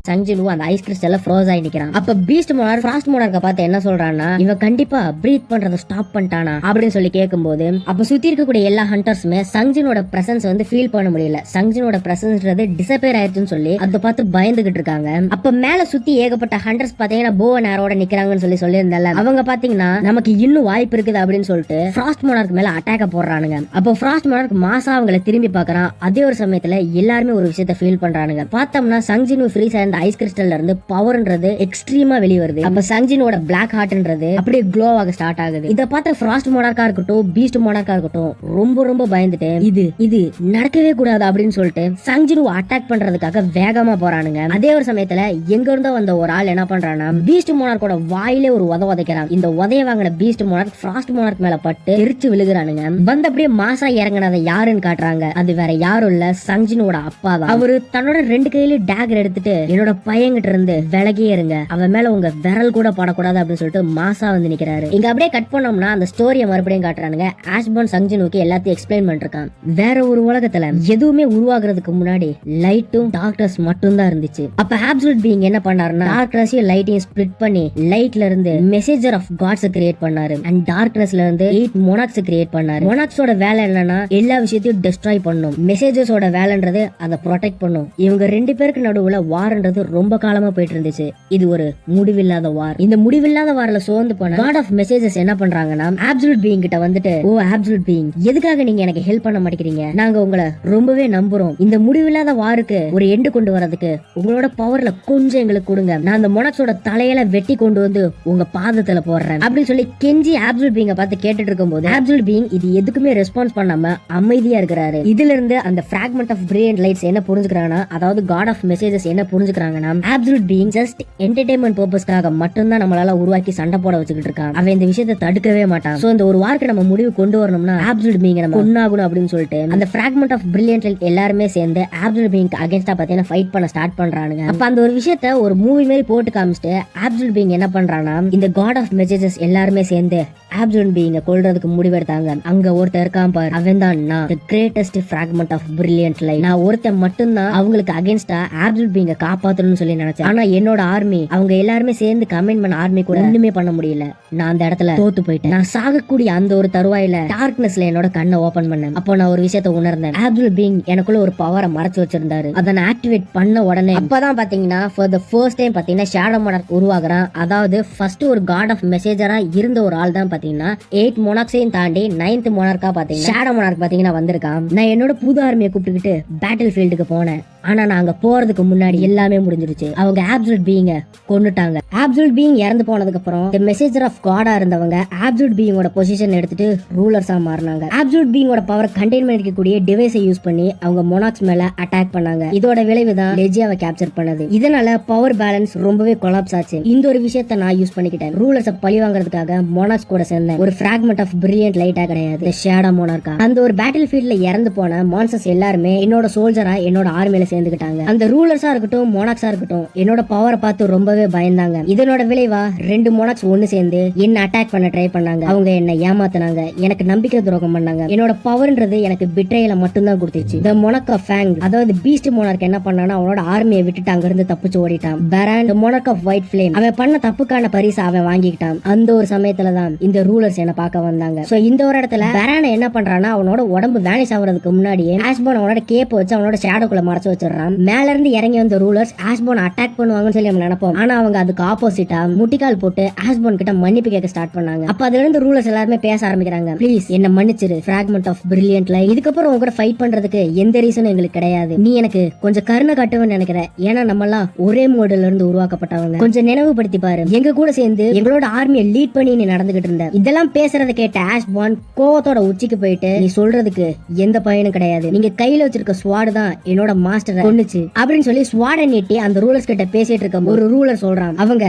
சங்ஜின் அந்த ice கிறிஸ்டல்ல froze ஆகி நிக்கிறான். அப்ப பீஸ்ட் மோனார்க் ஃப்ராஸ்ட் மோனார்க்க பார்த்து என்ன சொல்றான்னா, இவன் கண்டிப்பா பிரீத் பண்றத ஸ்டாப் பண்ணிட்டானா அப்படின்னு சொல்லி கேட்கும்போது, அப்ப சுத்தி இருக்கக்கூடிய எல்லா ஹண்டர்ஸுமே சங்ஜினோட பிரசன்ஸ் வந்து ஃபீல் பண்ண முடியல. சங்ஜினோட பிரசன்ஸ்ன்றது டிசப்பியர் ஆயிடுச்சுன்னு சொல்லி அதை பார்த்து பயந்துகிட்டு இருக்காங்க. அப்ப மேல சுத்தி ஏகப்பட்ட ஹண்டர்ஸ் பாத்தீங்கன்னா போ நேரோட நிக்கிறாங்கன்னு சொல்லி சொல்லியிருந்தால, அவங்க பாத்தீங்கன்னா நமக்கு இன்னும் வாய்ப்பு இருக்குது அப்படின்னு சொல்லிட்டு ஃப்ராஸ்ட் மோனார்க் மேல அட்டாக்க போடுறானுங்க. அப்போ ஃப்ராஸ்ட் மோனார்க் மாசா அவங்களை திரும்பி பாக்குறான். அதே ஒரு சமயத்துல எல்லாருமே ஒரு விஷயத்த ஃபீல் பண்றானுங்க. பார்த்தோம்னா சங்ஜின் ஃப்ரீஸ் ஆயிருந்த ஐஸ் கிறிஸ்டல்ல இருந்து பவர்ன்றது எக்ஸ்ட்ரீமா வெளிய வருது. அப்ப சங்ஜினோட பிளாக் ஹார்ட்ன்றது அப்படியே க்ளோ ஆக ஸ்டார்ட் ஆகுது. இத பார்த்த ஃப்ராஸ்ட் மோனார்க்கா இருக்கட்டும், பீஸ்ட் மோனார்க்கா இருக்கட்டும் ரொம்ப பயந்துட்டு இது நடக்கவே கூடாது அப்படின்னு சொல்லிட்டு சங்ஜின் அட்டாக் பண்றதுக்காக வேகமா போறானுங்க. அதே ஒரு சமயத்துல எங்க இருந்தோ வந்த ஒரு ஆள் என்ன பண்றானா, பீஸ்ட் மோனார்க்கோட வாயிலே ஒரு உதைக்கிறான். இந்த உதைய வாங்கின பீஸ்ட் மோனார்க் ஃப்ராஸ்ட் மோனார்க் மேல பட்டு தெரிச்சு விழுகிறானுங்க. வந்து அப்படியே மாசா இறங்கினதை யாருன்னு காட்டுறாங்க. அது வேற யாரும் இல்ல, சங்ஜினோட அப்பா தான். அவரு தன்னோட 2 கையில டேகர் எடுத்துட்டு, என்னோட பையன்கிட்ட இருந்து விலகியே இருங்க, அவன் மேல உங்க விரல் கூட படக்கூடாது அப்படின்னு சொல்லிட்டு மாசா வந்து நிக்கிறாரு. இங்க அப்படியே கட் பண்ணோம்னா அந்த ஸ்டோரியை மறுபடியும் காட்டுறானுங்க. ஆஷ்பார்ன் சங்ஜினுக்கு எல்லாத்தையும் எக்ஸ்பிளைன் பண்ணிருக்கான். வேற ஒரு உலகத்துல எதுவுமே உருவாகிறதுக்கு முன்னாடி லைட்டும் டார்க்னஸ் மட்டும் தான் இருந்துச்சு. அப்ப அப்சல்யூட் பீயிங் என்ன பண்ணாருன்னா, டார்க்னஸையும் லைட்டையும் ஸ்ப்ளிட் பண்ணி லைட்ல இருந்து மெசேஜர் ஆஃப் காட்ஸ் கிரியேட் பண்ணாரு. அண்ட் டார்க்னஸ்ல இருந்து 8 மோனார்க்ஸ் கிரியேட் பண்ணாரு. மோனார்க்ஸோட வேலை என்னன்னா எல்லா விஷயத்தையும் டெஸ்ட்ராய் பண்ணும். மெசேஜர்ஸோட வேலைன்றது அதை ப்ரொடெக்ட் பண்ணும். இவங்க 2 பேருக்கு நடுவுல வார்ன்றது ரொம்ப காலமா போயிட்டு இருந்துச்சு. இது ஒரு முடிவில்லாத வார். இந்த முடிவில்லாத வார்ல சோர்ந்து போன காட் ஆஃப் மெசேஜஸ் என்ன பண்றாங்கன்னா, அப்சல்யூட் பீயிங் கிட்ட வந்துட்டு, ஓ அப்சல்யூட் பீயிங், எதுக்காக நீங்க எனக்கு ஹெல்ப் பண்ண மாட்டேங்கிறீங்க? நாங்க உங்களை ரொம்பவே நம்புறோம். இந்த முடிவில்லாத வாருக்கு ஒரு எண்டு கொண்டு வரதுக்கு உங்களோட பவர்ல கொஞ்சம் எங்களுக்கு கொடுங்க. நான் அந்த மோனார்க்ஸோட தலையில வெட்டி கொண்டு வந்து உங்க பாதத்துல போடுறேன் அப்படின்னு சொல்லி கெஞ்சி அப்சல்யூட் பீயிங்க பார்த்து கேட்டுட்டு இருக்கும்போது, அப்சல்யூட் பீயிங் இது எதுக்குமே ரெஸ்பான்ஸ் பண்ணாம அமைதியா இருக்கிறாரு. இதுல இருந்து அந்த பிராக்மெண்ட் ஆஃப் பிரில்லியன்ட் லைட்ஸ் என்ன புரிஞ்சுக்கிறாங்கன்னா, அதாவது காட் ஆஃப் மெசேஜஸ் என்ன புரிஞ்சுக்கிறாங்கன்னா, அப்சல்யூட் பீயிங் ஜஸ்ட் என்டர்டெயின்மெண்ட் பர்பஸ்க்காக மட்டும்தான் நம்மளால உருவாக்கி சண்டை போட வச்சுக்கிட்டு இருக்கான். அவன் இந்த விஷயத்தை தடுக்கவே மாட்டான். சோ இந்த ஒரு வார்க்கு நம்ம முடிவு கொண்டு வரணும்னா அப்சல்யூட் பீயிங் நம்ம கொன்னாகணும் அப்படின்னு சொல்லிட்டு அந்த பிராக்மெண்ட் ஆஃப் பிரில்லியன்ட் லைட் எல்லாருமே சேர்ந்து அப்சல்யூட் பீயிங் அகைன்ஸ்டா பாத்தீங்கன்னா ஃபைட் பண்ண ஸ்டார்ட் பண்றானுங்க. அப்ப அந்த ஒரு விஷயத்தை ஒரு மூவி மாதிரி போட்டு காமிச்சிட்டு அப்சல்யூட் பீயிங் என்ன பண்றானா, இந்த காட் ஆஃப் மெசேஜஸ் எல்லாருமே சேர்ந்து அப்சல்யூட் பீயிங்க கொல்றதுக்கு முடிவெடுத்தாங்க. அங்க ஒருத்தர் இருக்கான் பாரு, அவன் தான் நான், the greatest fragment of brilliant light. நான் ஒருத்தன் மட்டும்தான் அவங்களுக்கு அகைன்ஸ்டா அப்சல்யூட் பீயிங்க காப்பாத்தணும்னு சொல்லி நினைச்சேன். ஆனா என்னோட ஆர்மி, அவங்க எல்லாருமே சேர்ந்து கமெண்ட் பண்ண ஆர்மி கூட ஒண்ணுமே பண்ண முடியல. நான் அந்த இடத்துல தோத்து போயிட்டேன். நான் சாகக்கூடிய அந்த ஒரு தருவாயில டார்க்னஸ்ல என்னோட கண்ணை ஓபன் பண்ணேன். அப்போ நான் ஒரு விஷயத்தை உணர்ந்தேன். அப்சல்யூட் பீயிங் எனக்குள்ள ஒரு பவரை மறைச்சு வச்சிருந்தாரு. அதை நான் ஆக்டிவேட் பண்ண உடனே அப்பதான் பாத்தீங்கன்னா for the first time பாத்தீங்கன்னா ஷேடோ மோனார்க் உருவாகுறான். அதாவது ஃபர்ஸ்ட் ஒரு காட் ஆஃப் மெசேஜரா இருந்த ஒரு ஆள் தான் பாத்தீங்கன்னா 8 மோனார்க்ஸையும் தாண்டி 9th மோனார்க்கா பாத்தீங்கன்னா ஷேடோ மோனார்க் பாத்தீங்கன்னா வந்திருக்கான். நான் என்னோட புது ஆர்மியை கூப்பிட்டுக்கிட்டு பேட்டில் ஃபீல்டுக்கு போனேன். ஆனா நாங்க போறதுக்கு முன்னாடி எல்லாமே முடிஞ்சிருச்சு. அவங்க அப்சல்யூட் பீயிங்க கொன்னுட்டாங்க. அப்சல்யூட் பீயிங் இறந்து போனதுக்கு அப்புறம் the messenger of God இருந்தவங்க அப்சல்யூட் பீயிங்கோட பொசிஷன் எடுத்துட்டு ரூலர்ஸா மாறினாங்க. அப்சல்யூட் பீயிங்கோட பவர் கண்டெயின் பண்ணிக்கக்கூடிய டிவைஸை யூஸ் பண்ணி அவங்க மோனார்க்ஸ் மேல அட்டாக் பண்ணாங்க. இதோட விளைவு தான் லெஜியாவை கேப்சர் பண்ணது. இதனால பவர் பேலன்ஸ் ரொம்பவே கொலாப்ஸ் ஆச்சு. இந்த ஒரு விஷயத்தை நான் யூஸ் பண்ணிக்கிட்டேன். ரூலர்ஸை பழி வாங்குறதுக்காக மோனார்க்ஸ் கூட சேர்ந்தேன். ஒரு பிராக்மெண்ட் ஆஃப் பிரில்லியன்ட் லைட்டா கிடையாது, ஷேடோ மோனார்க்கா. அந்த ஒரு பேட்டில் ஃபீல்ட்ல இறந்து போன மான்ஸ்டர்ஸ் எல்லாருமே என்னோட சோல்ஜரா என்னோட ஆர்மியில சேர்ந்துக்கிட்டாங்க. அந்த ரூலர்ஸா இருக்கட்டும், மோனார்க்ஸா இருக்கட்டும், என்னோட பவரை பார்த்து ரொம்பவே பயந்தாங்க. இதனோட விளைவா 2 மோனார்க்ஸ் ஒன்னு சேர்ந்து என்ன அட்டாக் பண்ண ட்ரை பண்ணாங்க. அவங்க என்ன ஏமாத்தினாங்க, எனக்கு நம்பிக்கை துரோகம் பண்ணாங்க. என்னோட பவர்ன்றது எனக்கு பிட்ரேயல மட்டும்தான் கொடுத்துச்சு. தி மோனார்க் ஆஃப் ஃபேங், அதாவது பீஸ்ட் மோனார்க் என்ன பண்ணானா, அவனோட ஆர்மியை விட்டுட்டு அங்க இருந்து தப்பிச்சு ஓடிட்டான். பெரான், தி மோனார்க் ஆஃப் ஒயிட் ஃப்ளேம், அவன் பண்ண தப்புக்கான பரிசு அவன் வாங்கிக்கிட்டான். அந்த ஒரு சமயத்துல தான் இந்த ரூலர்ஸ் என்ன பார்க்க வந்தாங்க. சோ இந்த ஒரு இடத்துல பெரான் என்ன பண்றானா, அவனோட உடம்பு வேனிஷ் ஆகுறதுக்கு முன்னாடியே ஆஷ்பார்ன் அவனோட கேப் வச்சு அவனோட ஷேடோக்குள்ள மறைச்சு வச்சிடறான். மேல இருந்து இறங்கி வந்த ரூலர்ஸ் ஆஷ்பார்ன் அட்டாக் பண்ணுவாங்கன்னு சொல்லி நம்ம நினைப்போம். ஆனா அவங்க அதுக்கு ஆப்போசிட்டா முட்டிக்கால் போட்டு ஆஷ்பார்ன் கிட்ட மன்னிப்பு கேட்க ஸ்டார்ட் பண்ணாங்க. அப்ப அதுல இருந்து ரூலர்ஸ் எல்லாருமே பேச ஆரம்பிக்கிறாங்க. ப்ளீஸ் என்ன மன்னிச்சிரு, பிராக்மெண்ட் ஆஃப் பிரில்லியன்ட் லைட், இதுக்கப்புறம் உங்க கூட ஃபைட் பண்றதுக்கு எந்த ரீசனும் எங்களுக்கு கிடையாது. நீ எனக்கு கொஞ்சம் கருணை காட்டுவேன்னு நினைக்கிறேன். ஏன்னா நம்ம எல்லாம் ஒரே மோடல்ல இருந்து உருவாக்கப்பட்டவங்க. கொஞ்சம் நினைவுபடுத்தி பாரு, எங்க கூட சேர்ந்து எங்களோட ஆர்மியை லீட் பண்ணி நீ நடந்துகிட்டு இருந்த. இதெல்லாம் பேசுறத கேட்ட ஆஷ்பார்ன் கோவத்தோட உச்சிக்கு போயிட்டு, நீ சொல்றதுக்கு எந்த பயனும் கிடையாது, நீங்க கையில வச்சிருக்க ஸ்வாட் தான் என்னோட மாஸ்டரை கொன்னுச்சு அப்படின்னு சொல்லி ஸ்வாடை நீட்டி அந்த ரூலர்ஸ் கிட்ட பேசிட்டு இருக்க ஒரு ரூலர் சொல்றான், அவங்க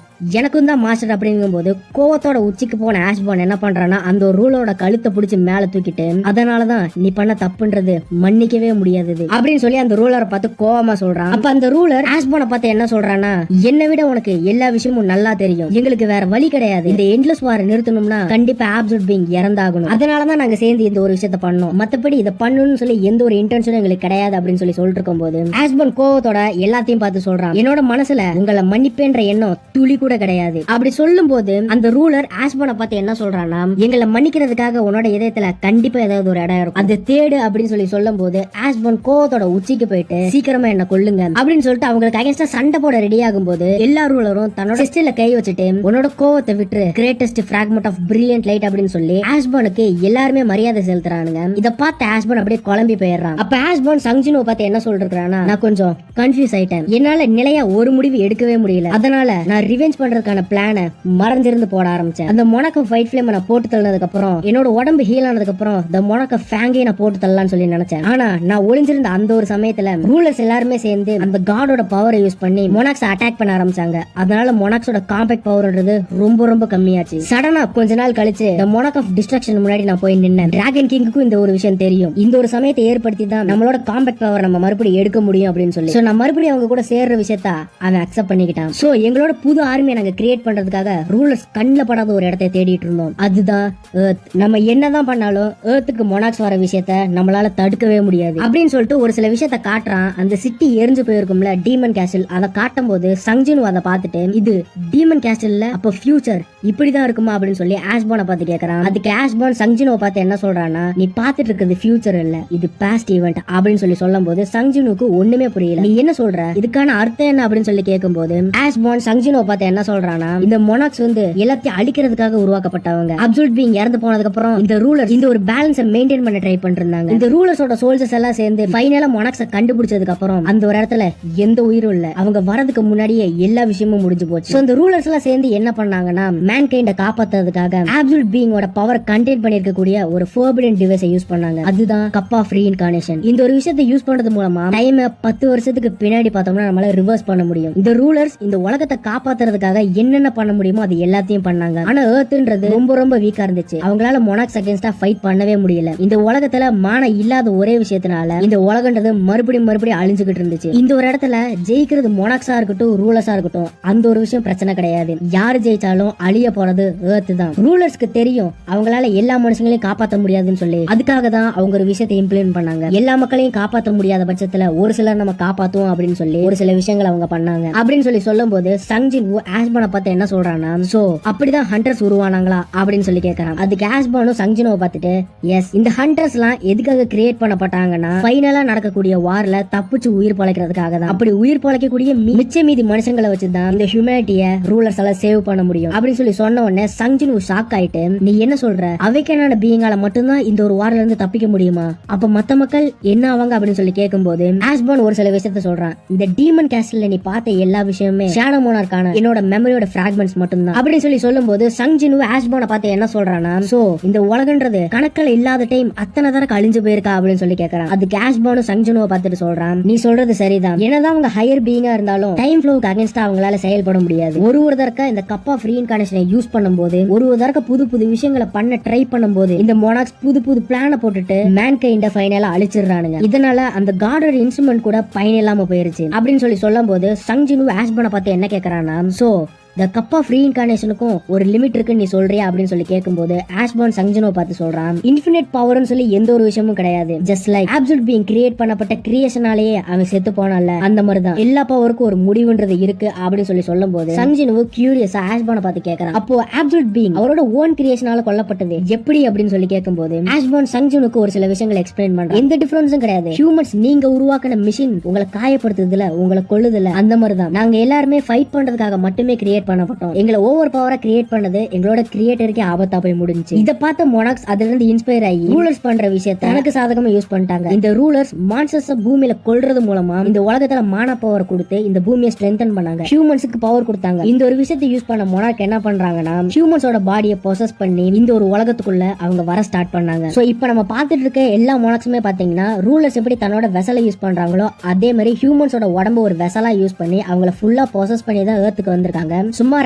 எனக்கும் தான் மாஸ்டர் அப்படிங்கும் போது கோவத்தோட உச்சிக்கு போன ஆஷ்பான் என்ன பண்றான்னா அந்த ஒரு ரூலரோட கழுத்தை பிடிச்சி மேல தூக்கிட்டு அதனாலதான் நீ பண்ண தப்புன்றது மன்னிக்கவே முடியாதது அப்படின்னு சொல்லி அந்த ரூலரை பார்த்து கோவமா சொல்றான். அப்ப அந்த ரூலர் ஆஷ்பானை பார்த்து என்ன சொல்றான்னா, என்னை விட உனக்கு எல்லா விஷயமும் நல்லா தெரியும், எங்களுக்கு வேற வழி கிடையாது, இந்த எண்ட்லெஸ் வார் நிறுத்தணும்னா கண்டிப்பா அப்சல்யூட் பீயிங் இறந்தாகணும், அதனாலதான் நாங்க சேர்ந்து இந்த ஒரு விஷயத்த பண்ணோம், மத்தபடி இதை பண்ணணும்னு சொல்லி எந்த ஒரு இன்டென்ஷனும் எங்களுக்கு கிடையாது அப்படின்னு சொல்லி சொல்லிட்டு இருக்கும் போது ஆஷ்பான் கோவத்தோட எல்லாத்தையும் பார்த்து சொல்றான், என்னோட மனசுல உங்களை மன்னிப்பேன்ற எண்ணம் துளி கூட கிடையாது. அப்படி சொல்லும் போது அந்த ரூலர் ஆஷ்பானை பார்த்து என்ன சொல்றான்னா, எங்களை மன்னிக்கிறதுக்காக உன்னோட இதயத்துல கண்டிப்பா ஏதாவது ஒரு இடம் இருக்கும், அது தேடு அப்படின்னு சொல்லி சொல்லும் போது ஆஷ்பான் கோவத்தோட உச்சிக்கு போயிட்டு சீக்கிரமா என்ன கொல்லுங்க அப்படின்னு சொல்லிட்டு அவங்களுக்கு அகைன்ஸ்டா சண்டை போட ரெடி ஆகும் போது எல்லா ரூலரும் தன்னோட சிஸ்டர்ல கை வச்சுட்டு உன்னோட கோவத்தை விட்டு greatest fragment of brilliant light அப்படின்னு சொல்லி ஆஷ்பானுக்கு எல்லாருமே மரியாதை செலுத்துறானுங்க. இத பார்த்து ஆஷ்பான் அப்படியே குழம்பி போயிடுறான். அப்ப ஆஷ்பான் சங்ஜினோ பார்த்து என்ன சொல்றானா, நான் கொஞ்சம் கன்ஃபியூஸ் ஆயிட்டேன், என்னால நிலையா ஒரு முடிவு எடுக்கவே முடியல, அதனால நான் ரிவெஞ்ச் பண்றதுக்கான பிளான மறைஞ்சிருந்து போட ஆரம்பிச்சேன். அந்த மொனக்கம் ஃபைட் ஃபிளேம் நான் போட்டு தள்ளனதுக்கு அப்புறம் என்னோட உடம்பு ஹீல் ஆனதுக்கு அப்புறம் இந்த மொனக்க ஃபேங்கை நான் போட்டு தள்ளலாம்னு சொல்லி நினைச்சேன். ஆனா நான் ஒளிஞ்சிருந்த அந்த ஒரு சமயத்துல ரூலர்ஸ் எல்லாருமே சேர்ந்து அந்த காடோட பவரை யூஸ் பண்ணி மொனாக்ஸ் அட்டாக் பண்ண ஆரம்பிச்சாங்க. அதனால மொனாக்ஸோட காம்பேக்ட் பவர்ன்றது ரொம்ப கம்மியாச்சு. சடனா கொஞ்ச நாள் கழிச்சு இந்த மொனாக் ஆஃப் டிஸ்ட்ரக்ஷன் முன்னாடி நான் போய் நின்னேன். டிராகன் கிங்குக்கும் இந்த ஒரு விஷயம் தெரியும், இந்த ஒரு சமயத்தை ஏற்படுத்தி தான் நம்மளோட காம்பேக்ட் பவர் நம்ம மறுபடியும் எடுக்க முடியும் அப்படின்னு சொல்லி சோ நான் மறுபடியும் அவங்க கூட சேர்ற விஷயத்த அவன் அக்செப்ட் பண்ணிக்கிட்டான். சோ எங்களோட புது ஆர்மியை நாங்க கிரியேட் பண்றதுக்காக ரூலர்ஸ் கண்ணுல படாத ஒரு இடத்தை தேடிட்டு இருந்தோம், அதுதான் எர்த். நம்ம என்னதான் பண்ணாலும் எர்த்துக்கு மொனாக்ஸ் வர விஷயத்த நம்மளால தடுக்கவே முடியாது அப்படின்னு சொல்லிட்டு ஒரு சில விஷயத்த காட்டுறான். அந்த சிட்டி எரிஞ்சு போயிருக்கும்ல டீமன் கேஸ்டில், அதை காட்டும் போது சங்ஜினு அதை பார்த்துட்டு இது டீமன் கேஸ்டில்ல அப்ப ஃபியூச்சர் இப்படிதான் இருக்குமா அப்படின்னு சொல்லி ஆஷ்பானை பார்த்து கேட்கறான். அதுக்கு ஆஷ்பான் சங்ஜினுவை பார்த்து என்ன சொல்றான்னா, நீ பார்த்துட்டு இருக்கிறது ஃபியூச்சர் இல்ல, இது பாஸ்ட் ஈவென்ட் அப்படின்னு சொல்லி சொல்லும் போது சங்ஜினுக்கு ஒண்ணுமே புரியல. நீ என்ன சொல்ற, இதுக்கான அர்த்தம் என்ன அப்படின்னு சொல்லி கேட்கும் போது ஆஷ்பான் சங்ஜினுவை பார்த்து என்ன சொல்றானா, இந்த மொனாக்ஸ் எல்லாத்தையும் அழிக்கிறதுக்காக உருவாக்கப்பட்டவங்க, அப்சல்யூட் பீயிங் இறந்து போனதுக்கு அப்புறம் இந்த ரூலர் இந்த ஒரு பேலன்ஸை மெயின்டைன் பண்ண ட்ரை பண்ணிருந்தாங்க. இந்த ரூலர்ஸோட சோல்ஜர்ஸ் எல்லாம் சேர்ந்து ஃபைனலா மொனாக்ஸை கண்டுபிடிச்சதுக்கு அப்புறம் அந்த ஒரு இடத்துல எந்த உயிரும் இல்ல, அவங்க வரதுக்கு முன்னாடியே எல்லா விஷயமும் முடிஞ்சு போச்சு. சோ இந்த ரூலர்ஸ் எல்லாம் சேர்ந்து என்ன பண்ணாங்கன்னா மேன்கைண்ட காப்பாத்துறதுக்காக அப்சல்யூட் பீயிங்கோட பவர் கண்டெயின் பண்ணிருக்கக்கூடிய ஒரு ஃபோர்பிடன் டிவைஸை யூஸ் பண்ணாங்க, அதுதான் கப் ஆஃப் ரீஇன்கார்னேஷன். இந்த ஒரு விஷயத்தை யூஸ் பண்றது மூலமா டைம் 10 வருஷத்துக்கு பின்னாடி பார்த்தோம்னா நம்மளால ரிவர்ஸ் பண்ண முடியும். இந்த ரூலர்ஸ் இந்த உலகத்தை காப்பாத்துறதுக்காக என்னென்ன பண்ண முடியுமோ அது எல்லாத்தையும் பண்ணாங்க. ஆனா எர்த்ன்றது ரொம்ப வீக்கா இருந்துச்சு, அவங்களால மொனாக்ஸ் அகைன்ஸ்டா ஃபைட் பண்ணவே முடியல. இந்த உலகத்துல மான இல்லாத ஒரே விஷயத்தினால இந்த உலகன்றது மறுபடியும் அழிஞ்சுகிட்டு இருந்துச்சு. இந்த ஒரு இடத்துல ஜெயிக்கிறது மொனாக்ஸா இருக்கட்டும் ரூலர்ஸா இருக்கட்டும் அந்த ஒரு விஷயம் பிரச்சனை கிடையாது, யாரு ஜெயிச்சாலும் அழிய போறது எர்த் தான். ரூலர்ஸ்க்கு தெரியும் அவங்களால எல்லா மனுஷங்களையும் காப்பாற்ற முடியாதுன்னு சொல்லி, அதுக்காக தான் அவங்க ஒரு விஷயத்தை இம்ப்ளிமெண்ட் பண்ணாங்க. எல்லா மக்களையும் காப்பாற்ற முடியாத பட்சத்துல ஒரு சிலர் நம்ம காப்பாத்துவோம் அப்படின்னு சொல்லி ஒரு சில விஷயங்கள் அவங்க பண்ணாங்க அப்படின்னு சொல்லி சொல்லும் போது சங்ஜின் ஆஷ்பானை பார்த்து என்ன சொல்றானா, சோ அப்படிதான் ஹண்டர்ஸ் உருவானாங்களா அப்படின்னு சொல்லி கேட்கறான். அதுக்கு ஆஷ்பானும் சங்ஜினோவை பார்த்துட்டு எஸ், இந்த ஹண்டர்ஸ் எல்லாம் எதுக்காக கிரியேட் பண்ணப்பட்டாங்கன்னா ஃபைனலா நடக்கக்கூடிய வார்ல தப்பிச்சு உயிர் பழைக்கிறதுக்காக தான். அப்படி உயிர் பழைக்கக்கூடிய மிச்ச மீதி மனுஷங்களை வச்சுதான் இந்த ஹியூமனிட்டிய ரூலர்ஸ் எல்லாம் சேவ் பண்ண முடியும் அப்படின்னு சொல்லி சொன்ன உடனே சங்ஜின் ஷாக் ஆயிட்டு, நீ என்ன சொல்ற, அவைக்கான பீயிங்கால மட்டும்தான் இந்த ஒரு வார்ல இருந்து தப்பிக்க முடியுமா, அப்ப மத்த மக்கள் என்ன ஆவாங்க அப்படின்னு சொல்லி கேட்கும்போது ஆஷ்பான் ஒரு சில விஷயத்த சொல்றான். இந்த டீமன் கேஸ்டில்ல நீ பார்த்த எல்லா விஷயமே ஷேடோ மோனார்க்கான என்னோட மெமரியோட பிராக்மெண்ட்ஸ் மட்டும்தான் அப்படின்னு சொல்லி சொல்லும் போது சங்ஜின் ஆஷ்பானை பார்த்து என்ன சொல்றானா, சோ இந்த உலகன்றது கணக்கில் இல்லாத டைம் அத்தனை தடவை அழிஞ்சு போயிருக்கா அப்படின்னு சொல்லி கேட்கறான். அதுக்கு ஆஷ்பானும் சங்ஜினுவை பார்த்துட்டு சொல்றான், நீ சொல்றது சரிதான், என்னதான் அவங்க ஹையர் பீயிங்கா இருந்தாலும் டைம் ஃப்ளோவுக்கு அகைன்ஸ்டா அவங்களால செயல்பட முடியாது. ஒரு தடவை இந்த கப் ஆஃப் ரீஇன்கார்னேஷனை யூஸ் பண்ணும்போது ஒரு தடவை புது விஷயங்களை பண்ண ட்ரை பண்ணும்போது இந்த மொனாக்ஸ் புது பிளான போட்டுட்டு மேன்கைண்ட ஃபைனலா அழிச்சிடுறானுங்க. இதனால அந்த காடோட இன்ஸ்ட்ருமெண்ட் கூட பயன் இல்லாம போயிருச்சு அப்படின்னு சொல்லி சொல்லும் போது சங்ஜினு ஆஷ்பானை பார்த்து என்ன கேட்கறானா, சோ The cup of reincarnationக்கும் ஒரு லிமிட் இருக்குன்னு நீ சொல்றியா அப்படின்னு சொல்லி கேட்கும்போது ஆஷ்பான் சங்ஜனோ பார்த்து சொல்றான், இன்ஃபினிட் பவர்னு சொல்லி எந்த ஒரு விஷயமும் கிடையாது, just like absolute being create பண்ணப்பட்ட கிரியேஷனாலேயே அவன் செத்து போனால அந்த மாதிரி தான் எல்லா பவருக்கும் ஒரு முடிவுன்றது இருக்கு அப்படின்னு சொல்லி சொல்லும் போது சங்ஜினு கியூரியஸா ஆஷ்பானை பார்த்து கேட்கறான். அப்போ அப்சல்யூட் பீயிங் அவரோட ஓன் கிரியேஷனால கொல்லப்பட்டது எப்படி அப்படின்னு சொல்லி கேட்கும்போது ஆஷ்பான் சங்ஜனுக்கு ஒரு சில விஷயங்களை எக்ஸ்பிளைன் பண்றான். எந்த டிஃபரன்ஸும் கிடையாது, ஹியூமன்ஸ் நீங்க உருவாக்கின மிஷின் உங்களை காயப்படுத்துதுல உங்களை கொல்லுதுல அந்த மாதிரி தான் நாங்க எல்லாருமே ஃபைட் பண்றதுக்காக மட்டுமே கிரியேட் பண்ணப்பட்டோம். எங்களை ஓவர் பவரா கிரியேட் பண்ணது எங்களோட கிரியேட்டருக்கே ஆபத்தா போய் முடிஞ்சு. இத பார்த்த மொனாக்ஸ் அதுல இருந்து இன்ஸ்பயர் ஆகி ரூலர்ஸ் பண்ற விஷயத்தை தனக்கு சாதகமா யூஸ் பண்ணிட்டாங்க. இந்த ரூலர்ஸ் மான்ஸ்டர்ஸ் பூமியில கொல்றது மூலமா இந்த உலகத்துல மான பவர் கொடுத்து இந்த பூமியை ஸ்ட்ரென்தன் பண்ணாங்க, ஹியூமன்ஸ்க்கு பவர் கொடுத்தாங்க. இந்த ஒரு விஷயத்தை யூஸ் பண்ண மொனாக் என்ன பண்றாங்கன்னா ஹியூமன்ஸோட பாடியை பொசஸ் பண்ணி இந்த ஒரு உலகத்துக்குள்ள அவங்க வர ஸ்டார்ட் பண்ணாங்க. சோ இப்போ நம்ம பார்த்துட்டு இருக்க எல்லா மொனாக்ஸுமே பாத்தீங்கன்னா ரூலர்ஸ் எப்படி தன்னோட வெசலை யூஸ் பண்றாங்களோ அதே மாதிரி ஹியூமன்ஸோட உடம்பு ஒரு வெசலா யூஸ் பண்ணி அவங்கள ஃபுல்லா பொசஸ் பண்ணி தான் எர்த்துக்கு வந்திருக்காங்க. சும்மா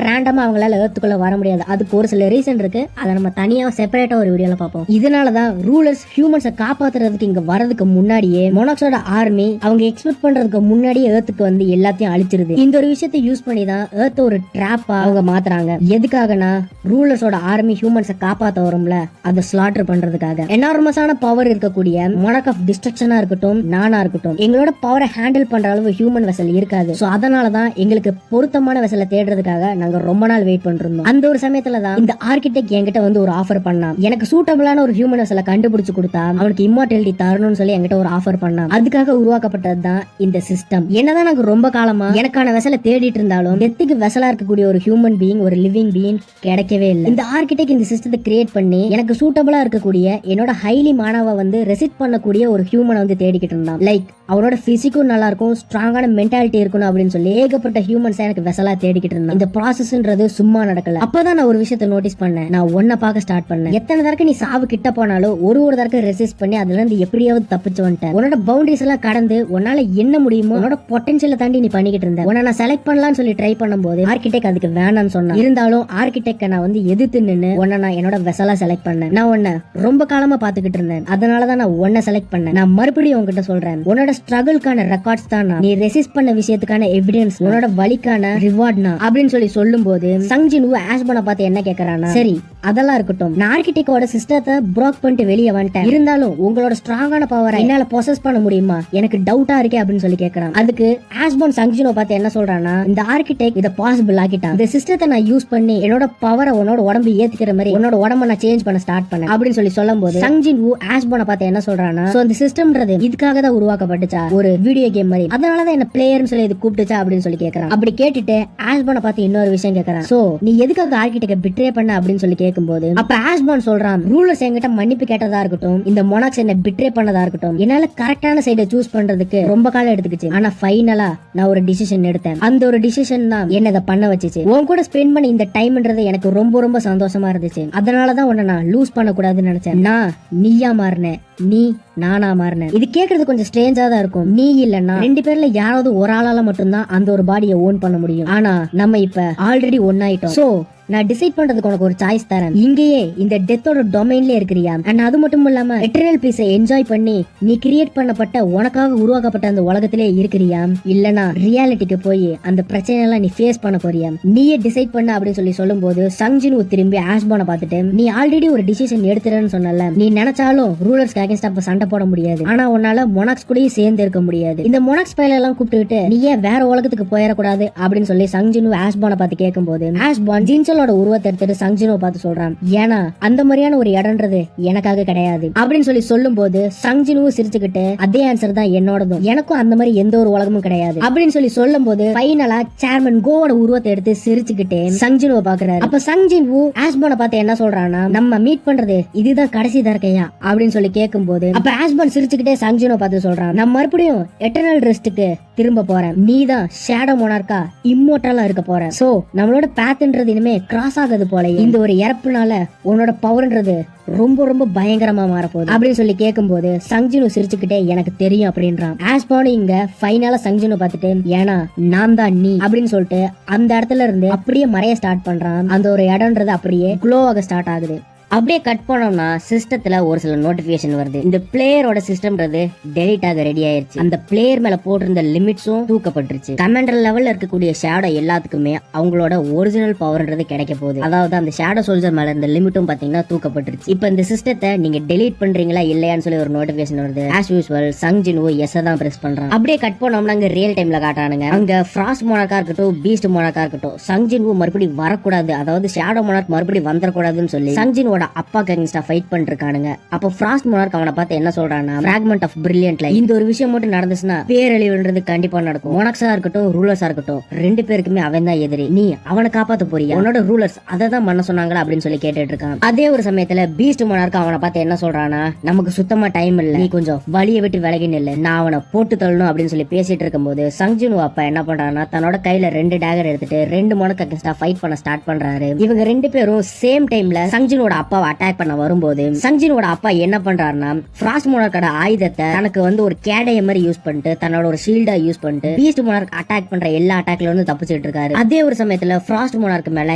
ரேண்டமா அவங்களால ஏர்த்துக்குள்ள வர முடியாது. அதுக்கு ஒரு சில ரீசன் இருக்கு. அதை நம்ம தனியா செப்பரேட்டா ஒரு வீடியோல பார்ப்போம். இதனாலதான் ரூலர்ஸ் ஹியூமன்ஸை காப்பாத்துறதுக்கு இங்க வரதுக்கு முன்னாடியே மொனாக்ஸோட ஆர்மி அவங்க எக்ஸ்பெக்ட் பண்றதுக்கு முன்னாடியே ஏர்த்துக்கு வந்து எல்லாத்தையும் அழிச்சிருது. இந்த ஒரு விஷயத்தை யூஸ் பண்ணி தான் ஏர்த் ஒரு ட்ராப்பா அவங்க மாத்துறாங்க. எதுக்காகனா ரூலர்ஸோட ஆர்மி ஹியூமன்ஸை காப்பாத்த வரும்ல, அதை ஸ்லாட்டர் பண்றதுக்காக. எனார்மஸான பவர் இருக்கக்கூடிய மொனாக் ஆஃப் டிஸ்ட்ரக்ஷனா இருக்கட்டும், நானா இருக்கட்டும், எங்களோட பவரை ஹேண்டில் பண்ற அளவு ஹியூமன் வெசல் இருக்காது. சோ அதனாலதான் எங்களுக்கு பொருத்தமான வெசலை தேடுறதுக்காக நாங்க ரொம்ப நாள் வெயிட் பண்றோம். அந்த ஒரு சமயத்துல தான் இந்த ஆர்கிடெக்ட் என்கிட்ட வந்து ஒரு ஆஃபர் பண்ணான். எனக்கு சூட்டபிளான ஒரு ஹியூமன் வெசலை கண்டுபிடிச்சு கொடுத்தா அவனுக்கு இம்மார்டாலிட்டி தரணும்னு சொல்லி என்கிட்ட ஒரு ஆஃபர் பண்ணான். அதுக்காக உருவாக்கப்பட்டது தான் இந்த சிஸ்டம். என்னதான் நாங்க ரொம்ப காலமா எனக்கான வெசலை தேடிட்டு இருந்தாலும் டெத்துக்கு வெசலா இருக்கக்கூடிய ஒரு ஹியூமன் பீயிங், ஒரு லிவிங் பீயிங் கிடைக்கவே இல்லை. இந்த ஆர்கிடெக்ட் இந்த சிஸ்டத்தை கிரியேட் பண்ணி எனக்கு சூட்டபிளா இருக்கக்கூடிய என்னோட ஹைலி மானாவை வந்து ரெசிட் பண்ணக்கூடிய ஒரு ஹியூமனை வந்து தேடிக்கிட்டு இருந்தான். லைக் அவனோட பிசிக்கும் நல்லா இருக்கும், ஸ்ட்ராங்கான மென்டாலிட்டி இருக்கணும் அப்படின்னு சொல்லி ஏகப்பட்ட ஹியூமன்ஸ் எனக்கு வெசலா தேடிக்கிட்டு இருந்தான். இந்த ப்ராசஸ்ன்றது சும்மா நடக்கல. அப்பதான் நான் ஒரு விஷயத்தை நோட்டீஸ் பண்ணேன். நான் ஒன்ன பார்க்க ஸ்டார்ட் பண்ணேன். எத்தனை தடவை நீ சாவு கிட்ட போனாலும் ஒரு தடவை ரெசிஸ்ட் பண்ணி அதுல இருந்து எப்படியாவது தப்பிச்சு வந்துட்டேன். உன்னோட பவுண்டரிஸ் எல்லாம் கடந்து உன்னால என்ன முடியுமோ உன்னோட பொட்டன்ஷியலை தாண்டி நீ பண்ணிக்கிட்டு இருந்த. உன்னை நான் செலக்ட் பண்ணலாம்னு சொல்லி ட்ரை பண்ணும்போது ஆர்கிடெக்ட் அதுக்கு வேணாம்னு சொன்னா. இருந்தாலும் ஆர்கிடெக்ட் நான் வந்து எதிர்த்து நின்னு உன்னை நான் என்னோட வெசலா செலக்ட் பண்ணேன். நான் உன்னை ரொம்ப காலமா பாத்துக்கிட்டு இருந்தேன். அதனாலதான் நான் உன்னை செலக்ட் பண்ணேன். நான் மறுபடியும் உங்ககிட்ட சொல்றேன், உன்னோட ஸ்ட்ரகிள்கான ரெக்கார்ட்ஸ் தான் நீ ரெசிஸ்ட் பண்ண விஷயத்துக்கான எவிடன்ஸ், உன்னோட வலிக்கான ரிவார்ட்னா அப்படின்னு சொல்லி சொல்லும்போது சங்ஜின் வு ஆஷ்பனை பார்த்து என்ன கேக்குறானா, சரி அதெல்லாம் இருக்கட்டும், நான் ஆர்கிடெக்டோட சிஸ்டத்தை ப்ரோக் பண்ணிட்டு வெளியே வந்துட்டேன். இருந்தாலும் உங்களோட ஸ்ட்ராங்கான பவரை என்னால பொசஸ் பண்ண முடியுமா, எனக்கு டவுட்டா இருக்கே அப்படின்னு சொல்லி கேக்குறான். அதுக்கு ஆஷ்பன் சங்ஜினோ பார்த்து என்ன சொல்றானா, இந்த ஆர்கிடெக்ட் இதை பாசிபிள் ஆக்கிட்டான். இந்த சிஸ்டத்தை நான் யூஸ் பண்ணி என்னோட பவரை உன்னோட உடம்பு ஏத்துக்கிற மாதிரி உன்னோட உடம்ப நான் சேஞ்ச் பண்ண ஸ்டார்ட் பண்ணேன் அப்படின்னு சொல்லி சொல்லும் போது சங்ஜின் வு ஆஷ்பனை பார்த்து என்ன சொல்றானா, சோ இந்த சிஸ்டம்ன்றது இதுக்காக தான் உருவாக்கப்பட்டுச்சா, ஒரு வீடியோ கேம் மாதிரி, அதனாலதான் என்ன பிளேயர்னு சொல்லி இது கூப்பிட்டுச்சா அப்படின்னு சொல்லி கேக்குறான். அப்படி கேட்டுட்டு ஆஷ்பனை பார்த்து இன்னொரு விஷயம் கேக்குறான், சோ நீ எதுக்காக ஆர்கிடெக்ட் பிட்ரே பண்ண அப்படின்னு சொல்லி கேட்கும்போது அப்ப ஆஷ்பான் சொல்றான், ரூலர்ஸ் என்கிட்ட மன்னிப்பு கேட்டதா இருக்கட்டும், இந்த மொனாக்ஸ் என்ன பிட்ரே பண்ணதா இருக்கட்டும், என்னால கரெக்டான சைடை சூஸ் பண்றதுக்கு ரொம்ப காலம் எடுத்துக்கிச்சு. ஆனா ஃபைனலா நான் ஒரு டிசிஷன் எடுத்தேன். அந்த ஒரு டிசிஷன் தான் என்ன இதை பண்ண வச்சுச்சு. உன் கூட ஸ்பெண்ட் பண்ண இந்த டைம்ன்றது எனக்கு ரொம்ப ரொம்ப சந்தோஷமா இருந்துச்சு. அதனாலதான் உன்னை நான் லூஸ் பண்ண கூடாதுன்னு நினைச்சேன். நான் நீயா மாறினேன், நீ நானா மாறினேன். இது கேக்குறது கொஞ்சம் ஸ்ட்ரேஞ்சா தான் இருக்கும். நீ இல்லன்னா ரெண்டு பேர்ல யாராவது ஒரு ஆளால மட்டும்தான் அந்த ஒரு பாடியை ஓன் பண்ண முடியும். ஆனா நம்ம இப்ப ஆல்ரெடி ஒன்னாயிட்டோம். சோ நான் டிசைட் பண்றதுக்கு உனக்கு ஒரு சாய்ஸ் தரேன். இங்கேயே இந்த டெத்தோட டொமைன்ல இருக்கிறியா, அண்ட் அது மட்டும் இல்லாம எட்டர்னல் பீஸை என்ஜாய் பண்ணி நீ கிரியேட் பண்ணப்பட்ட உனக்காக உருவாக்கப்பட்ட அந்த உலகத்திலே இருக்கிறியா, இல்லனா ரியாலிட்டிக்கு போய் அந்த பிரச்சனை எல்லாம் நீ ஃபேஸ் பண்ண போறியா, நீயே டிசைட் பண்ண அப்படின்னு சொல்லி சொல்லும் போது சங்ஜின் திரும்பி ஆஷ்பானை பார்த்துட்டு, நீ ஆல்ரெடி ஒரு டிசிஷன் எடுத்துறேன்னு சொன்னல, நீ நினைச்சாலும் ரூலர்ஸ்க்கு அகைன்ஸ்ட் அப்ப சண்டை போட முடியாது. ஆனா உன்னால மொனாக்ஸ் கூடயே சேர்ந்து இருக்க முடியாது. இந்த மொனாக்ஸ் பையில எல்லாம் கூப்பிட்டுக்கிட்டு நீ ஏன் வேற உலகத்துக்கு போயிடக்கூடாது அப்படின்னு சொல்லி சங்ஜின் ஆஷ்பானை பார்த்து கேட்கும் போது ஆஷ்பான் ஜின்சல் உருவத்தை எடுத்துட்டு சங்ஜினோ பார்த்து சொல்றான், ஏன்னா அந்த மாதிரியான ஒரு இடம்ன்றது எனக்காக கிடையாது அப்படின்னு சொல்லி சொல்லும் போது சங்ஜினோ சிரிச்சுக்கிட்டு, அதே ஆன்சர் தான் என்னோடதும், எனக்கும் அந்த மாதிரி எந்த ஒரு உலகமும் கிடையாது அப்படின்னு சொல்லி சொல்லும் போது ஃபைனலா சேர்மன் கோவோட உருவத்தை எடுத்து சிரிச்சுக்கிட்டே சங்ஜினோ பாக்குறாரு. அப்ப சங்ஜின் வு ஆஷ்பானை பார்த்து என்ன சொல்றான்னா, நம்ம மீட் பண்றது இதுதான் கடைசி தரக்கையா அப்படின்னு சொல்லி கேட்கும் போது அப்ப ஆஷ்பான் சிரிச்சுக்கிட்டே சங்ஜினோ பார்த்து சொல்றான், நான் மறுபடியும் எட்டர்னல் ரெஸ்ட்டுக்கு திரும்ப போறேன், நீ தான் ஷேடோ மோனார்க்கா இம்மோர்டலா இருக்க போற. சோ நம்மளோட பாத்ன்றது இனிமே கிராஸ் ஆகுது போல, இந்த ஒரு இறப்புனால உன்னோட பவர்ன்றது ரொம்ப ரொம்ப பயங்கரமா மாறப்போகுது அப்படின்னு சொல்லி கேட்கும்போது சங்ஜினு சிரிச்சுக்கிட்டே எனக்கு தெரியும் அப்படின்றான். ஆஷ்பானு இங்க ஃபைனலா சங்ஜினு பார்த்துட்டு, ஏன்னா நான் தான் நீ அப்படின்னு சொல்லிட்டு அந்த இடத்துல இருந்து அப்படியே மறைய ஸ்டார்ட் பண்றான். அந்த ஒரு இடம்ன்றது அப்படியே க்ளோ ஆக ஸ்டார்ட் ஆகுது. அப்படியே கட் பண்ணோம்னா சிஸ்டத்துல ஒரு சில நோட்டிபிகேஷன் வருது. இந்த பிளேயரோட சிஸ்டம்ன்றது டெலிட் ஆக ரெடி ஆயிருச்சு. அந்த பிளேயர் மேல போட்டிருந்த லிமிட்ஸும் தூக்கப்பட்டுருச்சு. கமாண்டர் லெவல்ல இருக்கக்கூடிய ஷேடோ எல்லாத்துக்குமே அவங்களோட ஒரிஜினல் பவர்ன்றது கிடைக்க போகுது. அதாவது அந்த ஷேடோ சோல்ஜர் மேல இருந்த லிமிட்டும் பாத்தீங்கன்னா தூக்கப்பட்டுருச்சு. இப்ப இந்த சிஸ்டத்தை நீங்க டெலிட் பண்றீங்களா இல்லையான்னு சொல்லி ஒரு நோட்டிபிகேஷன் வருது. ஆஸ் யூஸ்வல் சங்ஜின் எஸ் தான் பிரஸ் பண்றான். அப்படியே கட் பண்ணோம்னா அங்க ரியல் டைம்ல காட்டுறானுங்க. அங்க ஃப்ராஸ்ட் மோனார்க்கா இருக்கட்டும், பீஸ்ட் மோனார்க்கா இருக்கட்டும், சங்ஜின் மறுபடியும் வரக்கூடாது, அதாவது ஷேடோ மோனார்க் மறுபடியும் வந்துடக்கூடாதுன்னு சொல்லி சங்ஜின் அப்பாக்கு அகைன்ஸ்டா ஃபைட் பண்ணிருக்கானுங்க. அப்ப ஃப்ராஸ்ட் மோனார்க் அவனை பார்த்து என்ன சொல்றானா, ஃபிராக்மெண்ட் ஆஃப் பிரில்லியன்ட் லைஃப், இந்த ஒரு விஷயம் மட்டும் நடந்துச்சுன்னா பேரழிவுன்றது கண்டிப்பா நடக்கும். மோனாக்ஸா இருக்கட்டும், ரூலர்ஸா இருக்கட்டும், ரெண்டு பேருக்குமே அவன் தான் எதிரி. நீ அவனை காப்பாத்த போறியா, உன்னோட ரூலர்ஸ் அதை தான் பண்ண சொன்னாங்களா அப்படின்னு சொல்லி கேட்டுட்டு இருக்கான். அதே ஒரு சமயத்துல பீஸ்ட் மோனார்க் அவனை பார்த்து என்ன சொல்றானா, நமக்கு சுத்தமா டைம் இல்ல, நீ கொஞ்சம் வழியை விட்டு விலகின்னு இல்ல, நான் அவனை போட்டு தள்ளணும் அப்படின்னு சொல்லி பேசிட்டு இருக்கும்போது சங்ஜின் அப்பா என்ன பண்றானா, தன்னோட கையில 2 டேகர் எடுத்துட்டு 2 மோனார்க் அகைன்ஸ்டா ஃபைட் பண்ண ஸ்டார்ட் பண்றாரு. இவங்க 2 பேரும் சேம் டைம்ல சங்ஜினோட அப்பாவை அட்டாக் பண்ண வரும்போது சங்ஜினோட அப்பா என்ன பண்றாருன்னா ஃப்ராஸ்ட் மோனார்க்கோட ஆயுதத்தை தனக்கு வந்து ஒரு கேடைய மாதிரி யூஸ் பண்ணிட்டு தன்னோட ஒரு ஷீல்டா யூஸ் பண்ணிட்டு பீஸ்ட் மோனார்க் அட்டாக் பண்ற எல்லா அட்டாக்ல இருந்து தப்பிச்சிட்டு இருக்காரு. அதே ஒரு சமயத்துல ஃப்ராஸ்ட் மோனார்க் மேல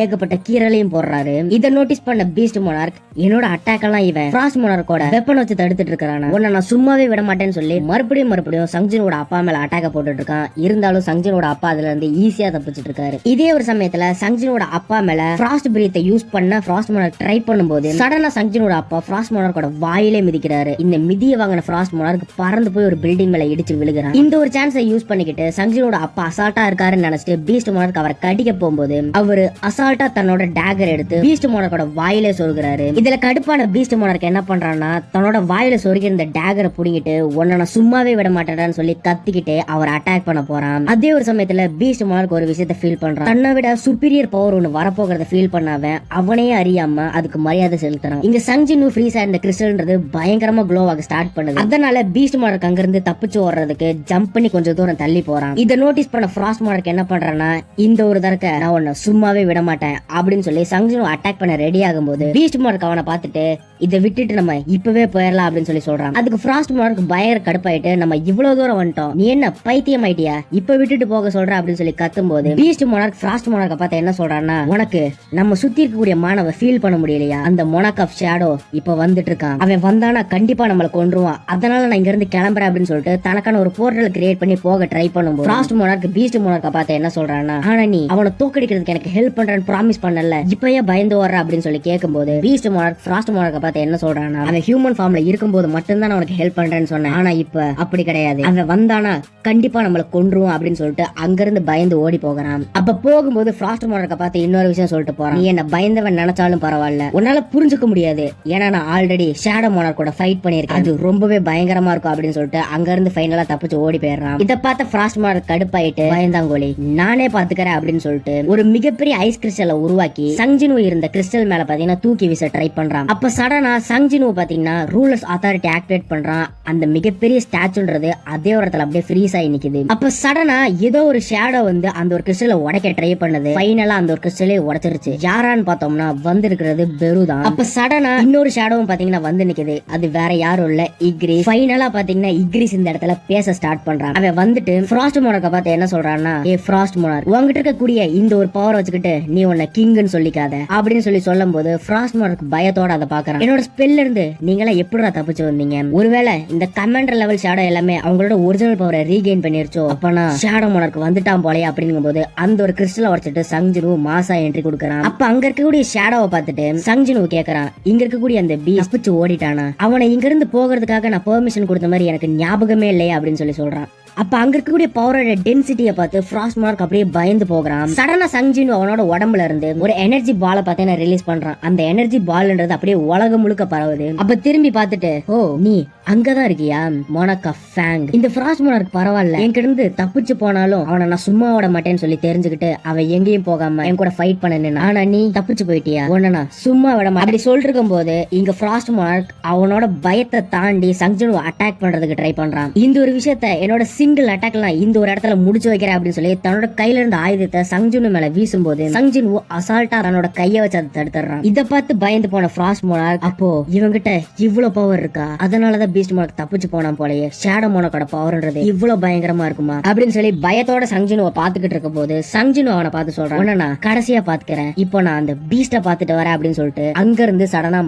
ஏகப்பட்ட கீரலையும் போடுறாரு. இதை நோட்டீஸ் பண்ண பீஸ்ட் மோனார்க் என்னோட அட்டாக் எல்லாம் இவன் ஃப்ராஸ்ட் மோனார்க்கோட வெப்பன் வச்சு தடுத்துட்டு இருக்கான, உன்னை நான் சும்மாவே விட மாட்டேன்னு சொல்லி மறுபடியும் சங்ஜினோட அப்பா மேல அட்டாக்க போட்டுட்டு இருக்கான். இருந்தாலும் சங்ஜினோட அப்பா அதுல இருந்து ஈஸியா தப்பிச்சிட்டு இருக்காரு. இதே ஒரு சமயத்துல சங்ஜினோட அப்பா மேல ஃப்ராஸ்ட் பிரீத்தை யூஸ் பண்ண ஃப்ராஸ்ட் மோனார்க் ட்ரை பண்ணும்போது சடனா சங்ஜினோட அப்பா ஃப்ராஸ்ட் மோனார்க்கோட வாயிலே மிதிக்கிறாரு. இந்த மிதியை வாங்கின ஃப்ராஸ்ட் மோனார்க் பறந்து போய் ஒரு பில்டிங் மேல இடிச்சு விழுகிறான். இந்த ஒரு சான்ஸை யூஸ் பண்ணிக்கிட்டு சங்ஜினோட அப்பா அசால்ட்டா இருக்காருன்னு நினைச்சிட்டு பீஸ்ட் மோனார்க் அவரை கடிக்க போகும்போது அவரு அசால்ட்டா தன்னோட டேகர் எடுத்து பீஸ்ட் மோனார்க்கோட வாயிலே சொருகிறாரு. இதுல கடுப்பான பீஸ்ட் மோனார்க் என்ன பண்றான்னா தன்னோட வாயில சொருகி இருந்த டேகரை புடிங்கிட்டு உன்னை நான் சும்மாவே விட மாட்டேன்னு சொல்லி கத்திக்கிட்டு அவர் அட்டாக் பண்ண போறான். அதே ஒரு சமயத்துல பீஸ்ட் மோனார்க் ஒரு விஷயத்தை ஃபீல் பண்றான். தன்னை விட சுப்பீரியர் பவர் ஒன்னு வரப்போகிறத ஃபீல் பண்ணாவன் அவனே அறியாம அதுக்கு மரியாதை செலுத்துறான். இங்க சங்ஜினு ஃப்ரீஸா இந்த கிறிஸ்டல்ன்றது பயங்கரமா க்ளோ ஆக ஸ்டார்ட் பண்ணுது. அதனால பீஸ்ட் மோனார்க் அங்க இருந்து தப்பிச்சு ஓடுறதுக்கு ஜம்ப் பண்ணி கொஞ்சம் தூரம் தள்ளி போறான். இதை நோட்டீஸ் பண்ண ஃப்ராஸ்ட் மோனார்க் என்ன பண்றான்னா இந்த ஒரு தடவை நான் உன்னை சும்மாவே விட மாட்டேன் அப்படின்னு சொல்லி சங்ஜினு அட்டாக் பண்ண ரெடி ஆகும்போது பீஸ்ட் மோனார்க் அவனை பார்த்துட்டு இதை விட்டுட்டு நம்ம இப்பவே போயிடலாம் அப்படின்னு சொல்லி சொல்றான். அதுக்கு ஃப்ராஸ்ட் மோனார்க் பயங்கர கடுப்பாயிட்டு நம்ம இவ்வளவு தூரம் வந்துட்டோம், நீ என்ன பைத்தியம் ஆயிட்டியா, இப்ப விட்டுட்டு போக சொல்ற அப்படின்னு சொல்லி கத்தும்போது பீஸ்ட் மோனார்க் ஃப்ராஸ்ட் மோனார்க்க பார்த்து என்ன சொல்றான்னா உனக்கு நம்ம சுத்தி இருக்கக்கூடிய மானவ ஃபீல் பண்ண முடியலையா, அந்த மோனார்க் ஆஃப் ஷேடோ இப்ப வந்துட்டு இருக்கான், அவன் வந்தானா கண்டிப்பா நம்மள கொன்றுவான், அதனால நான் இங்க இருந்து கிளம்புறேன் அப்படின்னு சொல்லிட்டு தனக்கான ஒரு போர்ட்டல் கிரியேட் பண்ணி போக ட்ரை பண்ணும்போது ஃப்ராஸ்ட் மோனார்க் பீஸ்ட் மோனார்க்க பார்த்து என்ன சொல்றான்னா ஆனா நீ அவனை தோக்கடிக்கிறதுக்கு எனக்கு ஹெல்ப் பண்றேன்னு ப்ராமிஸ் பண்ணல, இப்பயே பயந்து வர்ற அப்படின்னு சொல்லி கேட்கும்போது பீஸ்ட் மோனார்க் ஃப்ராஸ்ட் மோனார்க்க பார்த்து என்ன சொல்றான்னா அவன் ஹியூமன் ஃபார்ம்ல இருக்கும்போது மட்டும்தான் நான் உனக்கு ஹெல்ப் பண்றேன்னு சொன்னேன், ஆனா இப்ப அப்படி கிடையாது, அவன் வந்தானா கண்டிப்பா நம்மள கொன்றுவான் அப்படின்னு சொல்லிட்டு அங்கிருந்து பயந்து ஓடி போகிறான். அப்ப போகும்போது ஃப்ராஸ்ட் மோனார்க்க பார்த்து இன்னொரு விஷயம் சொல்லிட்டு போறான், நீ என்ன பயந்தவன் நினைச்சாலும் பரவாயில்ல, உன்னால புரிஞ்சுக்க முடியாது, ஏன்னா நான் ஆல்ரெடி ஷேடோ மோனார்க்கோட ஃபைட் பண்ணிருக்கேன், அது ரொம்பவே பயங்கரமா இருக்கும் அப்படின்னு சொல்லிட்டு அங்க இருந்து ஃபைனலா தப்பிச்சு ஓடி போயிடுறான். இதை பார்த்த ஃப்ராஸ்ட் மோனார்க் கடுப்பாயிட்டு பயந்தாங்கோலி நானே பாத்துக்கிறேன் அப்படின்னு சொல்லிட்டு ஒரு மிகப்பெரிய ஐஸ் கிறிஸ்டலை உருவாக்கி சங்ஜினு இருந்த கிறிஸ்டல் மேல பாத்தீங்கன்னா தூக்கி வீச ட்ரை பண்றான். அப்ப சடனா சங்ஜினு பாத்தீங்கன்னா ரூலர்ஸ் அத்தாரிட்டி ஆக்டிவேட் பண்றான். அந்த மிகப்பெரிய ஸ்டாச்சுன்றது அதே ஒரு இடத்துல அப்படியே ஃப்ரீஸ் ஆகி நிக்குது. அப்ப சடனா ஏதோ ஒரு ஷேடோ வந்து அந்த ஒரு கிறிஸ்டலை உடைக்க ட்ரை பண்ணுது. ஃபைனலா அந்த ஒரு கிறிஸ்டலே உடைச்சிருச்சு. யாரான்னு பார்த்தோம்னா வந்திருக்கிறது பெரு தான். அப்ப சடனா இன்னொரு ஷேடோவும் பாத்தீங்கன்னா வந்து நிக்குது. அது வேற யாரும் இல்ல, இக்ரிஸ். ஃபைனலா பாத்தீங்கன்னா இக்ரிஸ் இந்த இடத்துல பேச ஸ்டார்ட் பண்றான். அவன் வந்துட்டு ஃப்ராஸ்ட் மோனார்க்க பார்த்து என்ன சொல்றான்னா ஏ ஃப்ராஸ்ட் மோனார்க் உங்ககிட்ட இருக்கக்கூடிய இந்த ஒரு பவர் வச்சுக்கிட்டு நீ உன்னை கிங்னு சொல்லிக்காத அப்படின்னு சொல்லி சொல்லும் போது ஃப்ராஸ்ட் மோனார்க் பயத்தோட அதை பாக்குறான். என்னோட ஸ்பெல்ல இருந்து நீங்களா எப்படிடா தப்பிச்சு வந்தீங்க, ஒருவேளை இந்த கமாண்டர் லெவல் ஷேடோ எல்லாமே அவங்களோட ஒரிஜினல் பவரை ரீகெயின் பண்ணிருச்சோ, அப்பனா ஷேடோ மோனார்க் வந்துட்டான் போலயே அப்படிங்கும் போது அந்த ஒரு கிறிஸ்டலை உடைச்சிட்டு சங்ஜினு மாசா என்ட்ரி கொடுக்கறான். அப்ப அங்க இருக்கக்கூடிய ஷேடோவை பார்த்துட்டு சங்ஜினு கேக்குறான் இங்க இருக்கக்கூடிய அந்த பீ தப்பிச்சு ஓடிட்டானா, அவனை இங்க இருந்து போகிறதுக்காக நான் பெர்மிஷன் கொடுத்த மாதிரி எனக்கு ஞாபகமே இல்லையா அப்படின்னு சொல்லி சொல்றான். அப்ப அங்க இருக்கக்கூடிய பவரோட டென்சிட்டியை பார்த்து ஃப்ராஸ்ட் மோனார்க் அப்படியே பயந்து போகிறான். சடனா சங்ஜினு அவனோட உடம்புல இருந்து ஒரு எனர்ஜி பாலை பார்த்தீங்கன்னா ரிலீஸ் பண்றான். அந்த எனர்ஜி பால்ன்றது அப்படியே உலகம் முழுக்க பரவுது. அப்ப திரும்பி பார்த்துட்டு ஓ நீ அங்கதான் இருக்கியா மோனார்க் ஆஃப் ஃபேங், இந்த ஃப்ராஸ்ட் மோனார்க் பரவாயில்ல, என்கிட்ட இருந்து தப்பிச்சு போனாலும் அவனை நான் சும்மா விட மாட்டேன்னு சொல்லி தெரிஞ்சுக்கிட்டு அவன் எங்கேயும் போகாம என் கூட ஃபைட் பண்ணு, ஆனா நீ தப்பிச்சு போயிட்டியா, உன்னை நான் சும்மா விட மாட்டேன் அப்படி சொல்லிட்டு இருக்கும் போது இங்க ஃப்ராஸ்ட் மோனார்க் அவனோட பயத்தை தாண்டி சங்ஜினு அட்டாக் பண்றதுக்கு ட்ரை பண்றான். இந்த ஒரு விஷயத்த என்னோட சிங்கிள் அட்டாக்லாம் இந்த ஒரு இடத்துல முடிச்சு வைக்கிறேன் அப்படின்னு சொல்லி தன்னோட கையில இருந்த ஆயுதத்தை சங்ஜினு மேல வீசும்போது சங்ஜினு அசால்ட்டா தன்னோட கையை வச்சு அதை தடுத்துறான். இதை பார்த்து பயந்து போன ஃப்ராஸ்ட் மோனார்க் அப்போ இவங்கிட்ட இவ்வளவு பவர் இருக்கா, அதனாலதான் பீஸ்ட் மோனார்க் தப்பிச்சு போனான் போலயே, ஷேடோ மோனார்க்கோட பவர்ன்றது இவ்வளவு பயங்கரமா இருக்குமா அப்படின்னு சொல்லி பயத்தோட சங்ஜினுவை பாத்துக்கிட்டு இருக்கும் போது சங்ஜினு அவனை பார்த்து சொல்றான் நான் கடைசியா பாத்துக்கிறேன், இப்போ நான் அந்த பீஸ்ட பாத்துட்டு வரேன் அப்படின்னு சொல்லிட்டு அங்க இருந்து சடனா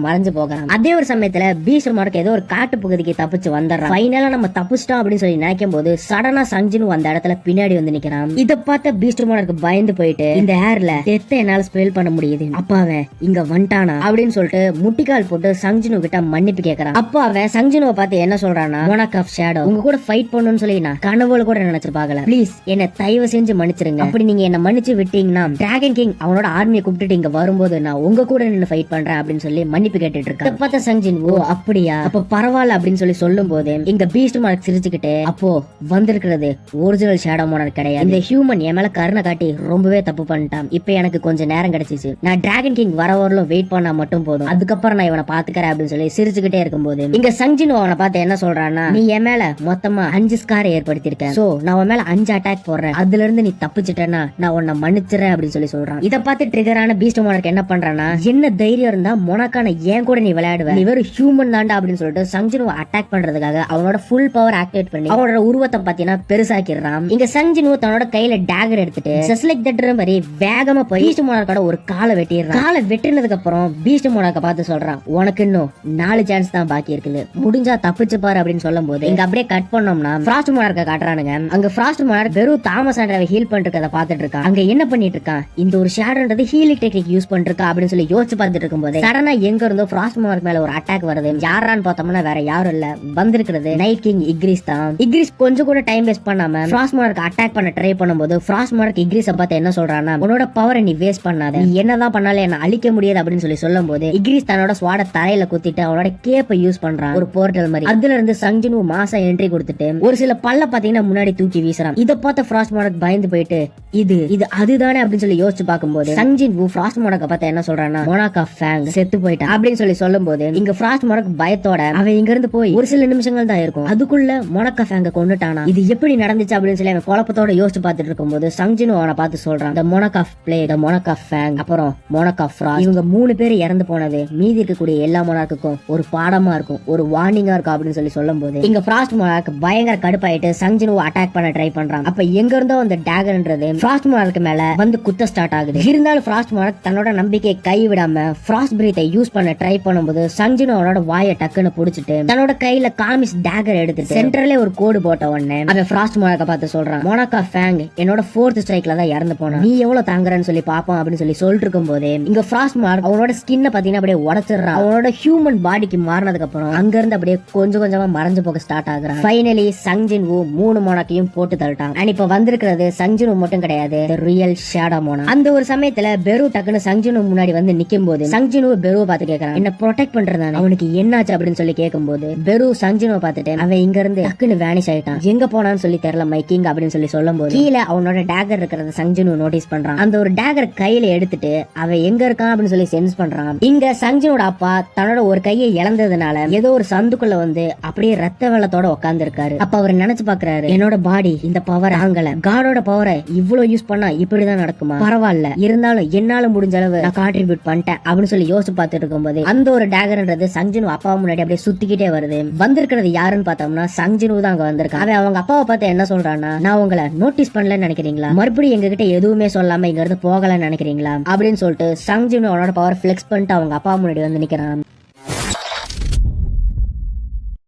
மறைஞ்சு போகிறான். அதே ஒரு சமயத்துல பீஸ்ட் மோனார்க் ஏதோ ஒரு காட்டு பகுதிக்கு தப்பிச்சு வந்துடுறான். ஃபைனலா நம்ம தப்பிச்சிட்டோம் அப்படின்னு சொல்லி நினைக்கும் போது சடனா சங்ஜினு அந்த இடத்துல பின்னாடி வந்து நிக்கிறான். இத பார்த்த பீஸ்ட் மோனார்க் பயந்து போயிட்டு இந்த ஏர்ல டெத்தை என்னால ஸ்பெல் பண்ண முடியுது, அப்ப அவன் இங்க வந்துட்டானா அப்படின்னு சொல்லிட்டு முட்டிக்கால் போட்டு சங்ஜினு கிட்ட மன்னிப்பு கேக்குறான். அப்ப அவன் சங்ஜினுவை பார்த்து என்ன சொல்றானா மோனார்க் ஆஃப் ஷேடோ உங்க கூட ஃபைட் பண்ணணும்னு சொல்லி நான் கனவுல கூட நினைச்சிருப்பாங்கல, ப்ளீஸ் என்ன தயவு செஞ்சு மன்னிச்சிருங்க, அப்படி நீங்க என்ன மன்னிச்சு விட்டீங்கன்னா டிராகன் கிங் அவனோட ஆர்மியை கூப்பிட்டு இங்க வரும்போது நான் உங்க கூட நின்று ஃபைட் பண்றேன் அப்படின்னு சொல்லி மன்னிப்பு கேட்டுட்டு இருக்கான். இத பார்த்த சங்ஜின் ஓ அப்படியா அப்ப பரவாயில்ல அப்படின்னு சொல்லி சொல்லும் போது இங்க பீஸ்ட் மோனார்க் சிரிச்சுக்கிட்டு அப்போ வந்திருக்கிறது ஒரிஜினல் ஷேடோ மோனார்க் கிடையாது. இந்த ஹியூமன் என் மேல கருணை காட்டி ரொம்பவே தப்பு பண்ணிட்டான். இப்ப எனக்கு கொஞ்சம் நேரம் கிடைச்சிச்சு. நான் டிராகன் கிங் வர வரலும் வெயிட் பண்ணா மட்டும் போதும். அதுக்கப்புறம் நான் இவனை பாத்துக்கிறேன் அப்படின்னு சொல்லி சிரிச்சுக்கிட்டே இருக்கும்போது இங்க சங்ஜின் அவனை பார்த்து என்ன சொல்றான்னா, நீ என் மேல மொத்தமா 5 ஸ்கார் ஏற்படுத்திருக்கேன். சோ நான் உன் மேல 5 அட்டாக் போடுறேன். அதுல இருந்து நீ தப்பிச்சிட்டேன்னா நான் உன்னை மன்னிச்சிடறேன் அப்படின்னு சொல்லி சொல்றான். இதை பார்த்து ட்ரிகரான பீஸ்ட் மோனார்க் என்ன பண்றானா, என்ன தைரியம் இருந்தா மொனாக்கான ஏன் கூட நீ விளையாடுவ, நீ வெறும் ஹியூமன் தாண்டா அப்படின்னு சொல்லிட்டு சங்ஜினுவை அட்டாக் பண்றதுக்காக அவனோட ஃபுல் பவர் ஆக்டிவேட் பண்ணி அவனோட உருவத்தை பாத்தீங்கன்னா பெருசாக்கிடுறான். இங்க சங்ஜினு தன்னோட கையில டேகர் எடுத்துட்டு ஜஸ்ட் லைக் தட் மாதிரி வேகமா போய் பீஸ்ட் மோனார்க்கோட ஒரு காலை வெட்டிடுறான். காலை வெட்டினதுக்கு அப்புறம் பீஸ்ட் மோனார்க்க பார்த்து சொல்றான், உனக்கு இன்னும் 4 சான்ஸ் தான் பாக்கி இருக்குது, முடிஞ்சா தப்பிச்சு பாரு அப்படின்னு சொல்லும் போது இங்க அப்படியே கட் பண்ணோம்னா ஃப்ராஸ்ட் மோனார்க்க காட்டுறானுங்க. அங்க ஃப்ராஸ்ட் மோனார்க் வெறும் தாமஸ் ஆண்டரை ஹீல் பண்றத பாத்துட்டு இருக்கான். அங்க என்ன பண்ணிட்டு இருக்கான், இந்த ஒரு ஷேடோன்றது ஹீலிங் டெக்னிக் யூஸ் பண்ணிருக்கா அப்படின்னு சொல்லி யோசிச்சு பார்த்துட்டு இருக்கும்போது சடனா எங்க இருந்தோ ஃப்ராஸ்ட் மோனார்க் மேல ஒரு அட்டாக் வருது. யாரான்னு பார்த்தோம்னா வேற யாரும் இல்ல, வந்திருக்கிறது நைட் கிங் இக்ரிஸ் தான். இக்ரிஸ் கொஞ்சம் கூட டைம் வேஸ்ட் பண்ணாம ஃப்ராஸ்ட் மோனார்க் அட்டாக் பண்ண ட்ரை பண்ணும்போது ஃப்ராஸ்ட் மோனார்க் இக்ரிஸ பார்த்து என்ன சொல்றானா, உன்னோட பவரை நீ வேஸ்ட் பண்ணாத, நீ என்னதான் பண்ணாலும் என்ன அழிக்க முடியாது அப்படின்னு சொல்லி சொல்லும் போது இக்ரிஸ் தன்னோட ஸ்வாட தரையில குத்திட்டு அவனோட கேப்பை யூஸ் பண்றான், ஒரு போர்ட்டல் மாதிரி. அதுல இருந்து சங்ஜினு மாசா என்ட்ரி கொடுத்துட்டு ஒரு சில பல்ல பாத்தீங்கன்னா முன்னாடி தூக்கி வீசுறான். இத பார்த்த ஃப்ராஸ்ட் மோனார்க் பயந்து போயிட்டு இது அதுதானே அப்படின்னு சொல்லி யோசிச்சு பார்க்கும்போது சங்ஜின்வு ஃப்ராஸ்ட் மோனார்க்க பார்த்து என்ன சொல்றானா, மோனாக் ஆஃப் ஃபேங் செத்து போயிட்டான் அப்படின்னு சொல்லி சொல்லும் போது இங்க ஃப்ராஸ்ட் மோனார்க் பயத்தோட அவன் இங்க இருந்து போய் ஒரு சில நிமிஷங்கள் தான் இருக்கும், அதுக்குள்ள மோனாக் ஆஃப் ஃபேங்க கொண்டுட்டானா, இது எப்படி நடந்துச்சு அப்படின்னு சொல்லி அவன் குழப்பத்தோட யோசிச்சு பார்த்துட்டு இருக்கும்போது சங்ஜினு அவனை பார்த்து சொல்றான், த மோனாக் ஆஃப் பிளே, த மோனாக் ஆஃப் ஃபேங், அப்புறம் மோனாக் ஆஃப் ஃப்ராஸ்ட், இவங்க 3 பேர் இறந்து போனது மீதி இருக்கக்கூடிய எல்லா மோனார்க்குக்கும் ஒரு பாடமா இருக்கும், ஒரு வார்னிங்கா இருக்கும் அப்படின்னு சொல்லி சொல்லும் போது இங்க ஃப்ராஸ்ட் மோனார்க் பயங்கர கடுப்பாயிட்டு சங்ஜினு அட்டாக் பண்ண ட்ரை பண்றான். அப்ப எங்க இருந்தோ அந்த டேகர்ன்றது ஃப்ராஸ்ட் மோனார்க் மேல வந்து குத்த ஸ்டார்ட் ஆகுது. இருந்தாலும் ஃப்ராஸ்ட் மோனார்க் தன்னோட நம்பிக்கையை கைவிடாம ஃப்ராஸ்ட் பிரீத்தை யூஸ் பண்ண ட்ரை பண்ணும்போது சங்ஜினு அவனோட வாயை டக்குன்னு புடிச்சிட்டு தன்னோட கையில காமிஸ் டேகர் எடுத்துட்டு சென்டர்ல ஒரு கோடு போட்ட உடனே அவன் ஃப்ராஸ்ட் மோனார்க்க பார்த்து சொல்றான், மோனாக் ஆஃப் ஃபேங் என்னோட 4th ஸ்ட்ரைக்ல தான் இறந்து போனான், நீ எவ்வளவு தாங்குறன்னு சொல்லி பாப்போம் அப்படின்னு சொல்லி சொல்லிட்டு இருக்கும் போதே இங்க ஃப்ராஸ்ட் மோனார்க் அவனோட ஸ்கின்னை பாத்தீங்கன்னா அப்படியே உடைச்சிடுறான். அவனோட ஹியூமன் பாடிக்கு மாறினதுக்கு அப்புறம் அங்க இருந்து அப்படியே கொஞ்சம் கொஞ்சமா மறைஞ்சு போக ஸ்டார்ட் ஆகுறான். ஃபைனலி சங்ஜின்வு 3 மோனாக்கையும் போட்டு தள்ளிட்டான். அண்ட் இப்ப வந்திருக்கிறது சங்ஜினு மட்டும் கிடையாது, ரியல் ஷேடோ மோனார்க். அந்த ஒரு சமயத்துல பெரு டக்குன்னு சங்ஜினு முன்னாடி வந்து நிக்கும் போது சங்ஜினு பெருவை பார்த்து கேக்குறான், என்ன ப்ரொடெக்ட் பண்றதானே, அவனுக்கு என்னாச்சு அப்படின்னு சொல்லி கேட்கும்போது பெரு சங்ஜினுவை பார்த்துட்டு அவன் இங்க இருந்து டக்குன்னு வேனிஷ் ஆயிட்டான், எங்க போனான்னு சொல்லி தெரியல மை கிங் அப்படின்னு சொல்லி சொல்லும் போது கீழே அவனோட டேகர் இருக்கிறத சங்ஜினு நோட்டீஸ் பண்றான். அந்த ஒரு டேகர் கையில எடுத்துட்டு அவன் எங்க இருக்கான் அப்படின்னு சொல்லி சென்ஸ் பண்றான். இங்க சங்ஜினோட அப்பா தன்னோட ஒரு கையை இழந்ததுனால ஏதோ ஒரு சந்துக்குள்ள வந்து அப்படியே ரத்த வெள்ளத்தோட உட்கார்ந்து இருக்காரு. அப்ப அவர் நினைச்சு பாக்குறாரு, என்னோட பாடி இந்த பவர் ஆங்கல, காடோட பவரை இவ்வளவு யூஸ் பண்ணா இப்படிதான் நடக்குமா, பரவாயில்ல இருந்தாலும் என்னால முடிஞ்ச அளவு நான் கான்ட்ரிபியூட் பண்ணிட்டேன் அப்படின்னு சொல்லி யோசிச்சு பார்த்துட்டு இருக்கும்போது அந்த ஒரு டேகர்ன்றது சங்ஜினு அப்பா முன்னாடி அப்படியே சுத்திக்கிட்டே வருது. வந்திருக்கிறது யாருன்னு பார்த்தோம்னா சங்ஜினு தான் அங்க வந்திருக்கான். அவன் அவங்க அப்பாவை பார்த்து என்ன சொல்றான்னா, நான் உங்களை நோட்டீஸ் பண்ணலன்னு நினைக்கிறீங்களா, மறுபடியும் எங்ககிட்ட எதுவுமே சொல்லாம இங்க இருந்து போகலன்னு நினைக்கிறீங்களா அப்படின்னு சொல்லிட்டு சங்ஜினு அவனோட பவர் பிளெக்ஸ் பண்ணிட்டு அவங்க அப்பா முன்னாடி வந்து நிக்கிறான்.